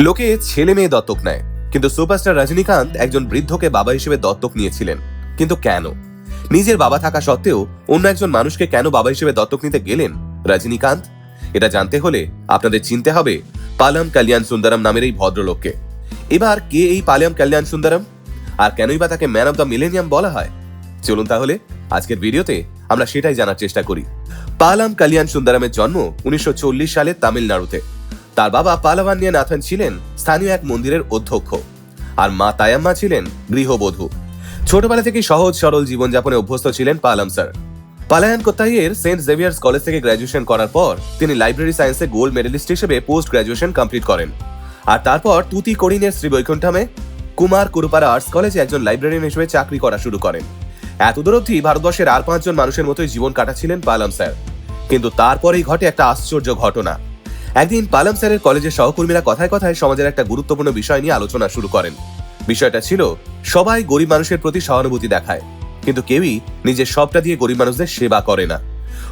লোকে ছেলে মেয়ে দত্তক নেয়, কিন্তু সুপারস্টার রজনীকান্ত একজন বৃদ্ধকে বাবা হিসেবে দত্তক নিয়েছিলেন। কিন্তু কেন? নিজের বাবা থাকা সত্ত্বেও অন্য একজন মানুষকে কেন বাবা হিসেবে দত্তক নিতে গেলেন রজনীকান্ত? এটা জানতে হলে আপনাদের চিনতে হবে পালাম কল্যাণ সুন্দরম নামের এই ভদ্রলোককে। এবার কে এই পালাম কল্যাণ সুন্দরম, আর কেনই বা তাকে ম্যান অব দ্য মিলেনিয়াম বলা হয়? চলুন তাহলে আজকের ভিডিওতে আমরা সেটাই জানার চেষ্টা করি। পালাম কল্যাণ সুন্দরমের জন্ম 1940 সালে তামিলনাড়ুতে। তার বাবা পালাভান্যা নাথন ছিলেন স্থানীয় এক মন্দিরের অধ্যক্ষ, আর মা তায়াম্মা ছিলেন গৃহবধূ। ছোটবেলা থেকে সহজ সরল জীবনযাপনে অভ্যস্ত ছিলেন পালাম স্যার। পালায়ান কোত্তাইয়ের সেন্ট জেভিয়ার্স কলেজ থেকে গ্র্যাজুয়েশন করার পর তিনি লাইব্রেরি সায়েন্সে গোল্ড মেডেলিস্ট হিসেবে পোস্ট গ্র্যাজুয়েশন কমপ্লিট করেন। আর তারপর তুতিকোরিনের শ্রী বৈকুণ্ঠমে কুমার কুরুপারা আর্টস কলেজে একজন লাইব্রেরিয়ান হিসেবে চাকরি করা শুরু করেন। এতদূর অবধি ভারতবর্ষের আর 5 জন মানুষের মতোই জীবন কাটাচ্ছিলেন পালাম স্যার। কিন্তু তারপরেই ঘটে একটা আশ্চর্য ঘটনা। একদিন পালাম স্যারের কলেজের সহকর্মীরা কথায় কথায় সমাজের একটা গুরুত্বপূর্ণ বিষয় নিয়ে আলোচনা শুরু করেন। বিষয়টা ছিল, সবাই গরিব মানুষের প্রতি সহানুভূতি দেখায়, কিন্তু কেউই নিজের সবটা দিয়ে গরিব মানুষদের সেবা করে না।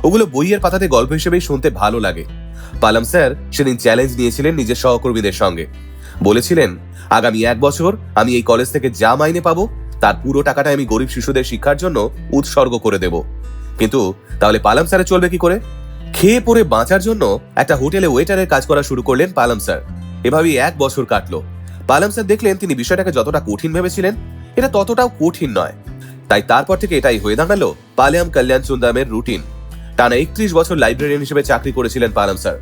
ওগুলো বইয়ের পাতাতে গল্প হিসেবেই শুনতে ভালো লাগে। পালাম স্যার সেদিন চ্যালেঞ্জ নিয়েছিলেন নিজের সহকর্মীদের সঙ্গে। বলেছিলেন, আগামী 1 বছর আমি এই কলেজ থেকে যা মাইনে পাবো তার পুরো টাকাটা আমি গরিব শিশুদের শিক্ষার জন্য উৎসর্গ করে দেব। কিন্তু তাহলে পালাম স্যারে চলবে কি করে? খেয়ে পরে বাঁচার জন্য একটা হোটেলে ওয়েটারের কাজ করা শুরু করলেন পালাম স্যার। এভাবেই 1 বছর কাটলো। পালাম স্যার দেখলেন তিনি বিষয়টাকে যতটা কঠিন ভেবেছিলেন এটা ততটাও কঠিন নয়। তাই তারপর থেকে এটাই হয়ে দাঁড়ালো পালাম কল্যাণ সুন্দরমের রুটিন। টানা 31 বছর লাইব্রেরিয়ান হিসেবে চাকরি করেছিলেন পালাম স্যার।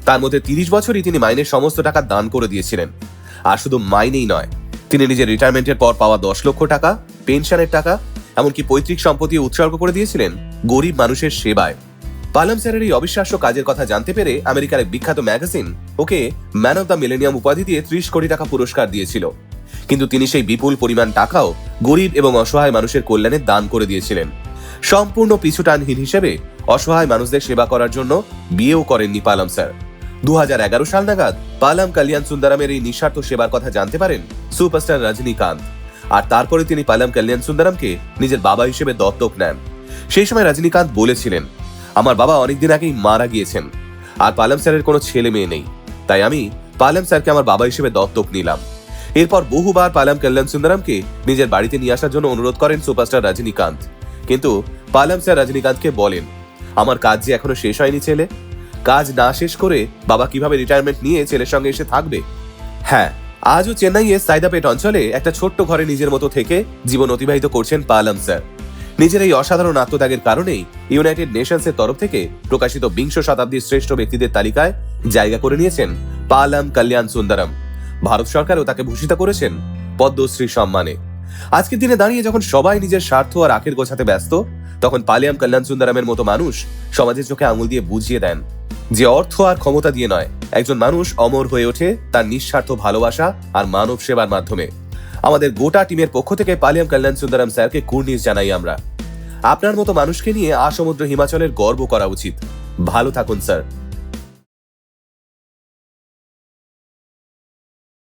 তার মধ্যে 30 বছরই তিনি মাইনের সমস্ত টাকা দান করে দিয়েছিলেন। আর শুধু মাইনেই নয়, তিনি নিজের রিটায়ারমেন্টের পর পাওয়া 10 লক্ষ টাকা, পেনশনের টাকা, এমনকি পৈতৃক সম্পত্তি উৎসর্গ করে দিয়েছিলেন গরিব মানুষের সেবায়। পালাম স্যারের এই অবিশ্বাস্য কাজের কথা জানতে পেরে আমেরিকার এক বিখ্যাত magazine okay man of the millennium উপাধি দিয়ে 30 কোটি টাকা পুরস্কার দিয়েছিল। কিন্তু তিনি সেই বিপুল পরিমাণ টাকাও গরিব এবং অসহায় মানুষের কল্যাণে দান করে দিয়েছিলেন। সম্পূর্ণ পিছুটানহীন হিসেবে অসহায় মানুষদের সেবা করার জন্য বিয়েও করেননি পালাম স্যার। 2011 সাল নাগাদ পালাম কল্যাণ সুন্দরমের এই নিঃস্বার্থ সেবার কথা জানতে পারেন সুপারস্টার রজনীকান্ত। আর তারপরে তিনি পালাম কল্যাণ সুন্দরমকে নিজের বাবা হিসেবে দত্তক নেন। সেই সময় রজনীকান্ত বলেছিলেন, আমার বাবা অনেকদিন আগেই মারা গিয়েছেন, আর পালাম স্যারের কোনো ছেলে মেয়ে নেই, তাই আমি পালাম স্যারকে আমার বাবা হিসেবে দত্তক নিলাম। এরপর বহুবার পালাম কল্যাণ সুন্দরমকে নিজের বাড়িতে নিয়ে আসার জন্য অনুরোধ করেন সুপারস্টার রজনীকান্ত। কিন্তু পালাম স্যার রজনীকান্তকে বলেন, আমার কাজ যে এখনো শেষ হয়নি ছেলে, কাজ না শেষ করে বাবা কিভাবে রিটায়ারমেন্ট নিয়ে ছেলের সঙ্গে এসে থাকবে? হ্যাঁ, আজও চেন্নাইয়ের সাইদাপেট অঞ্চলে একটা ছোট্ট ঘরে নিজের মতো থেকে জীবন অতিবাহিত করছেন পালাম স্যার। নিজের এই অসাধারণ আত্মত্যাগের কারণেই ইউনাইটেড নেশনসের তরফ থেকে প্রকাশিত 20 শতাব্দীর শ্রেষ্ঠ ব্যক্তিদের তালিকায় জায়গা করে নিয়েছেন পালাম কল্যাণ সুন্দরম। ভারত সরকারও তাকে ভূষিত করেছেন পদ্মশ্রী সম্মানে। আজকের দিনে দাঁড়িয়ে যখন সবাই নিজের স্বার্থ আর আখের গোছাতে ব্যস্ত, তখন পালাম কল্যাণ সুন্দরমের মতো মানুষ সমাজের চোখে আঙুল দিয়ে বুঝিয়ে দেন যে অর্থ আর ক্ষমতা দিয়ে নয়, একজন মানুষ অমর হয়ে ওঠে তার নিঃস্বার্থ ভালোবাসা আর মানব সেবার মাধ্যমে। আমাদের গোটা টিমের পক্ষ থেকে পালাম কল্যাণ সুন্দরম স্যারকে কুর্নিশ জানাই আমরা। আপনার মতো মানুষকে নিয়ে আসমুদ্র হিমাচলের গর্ব করা উচিত। ভালো থাকুন স্যার।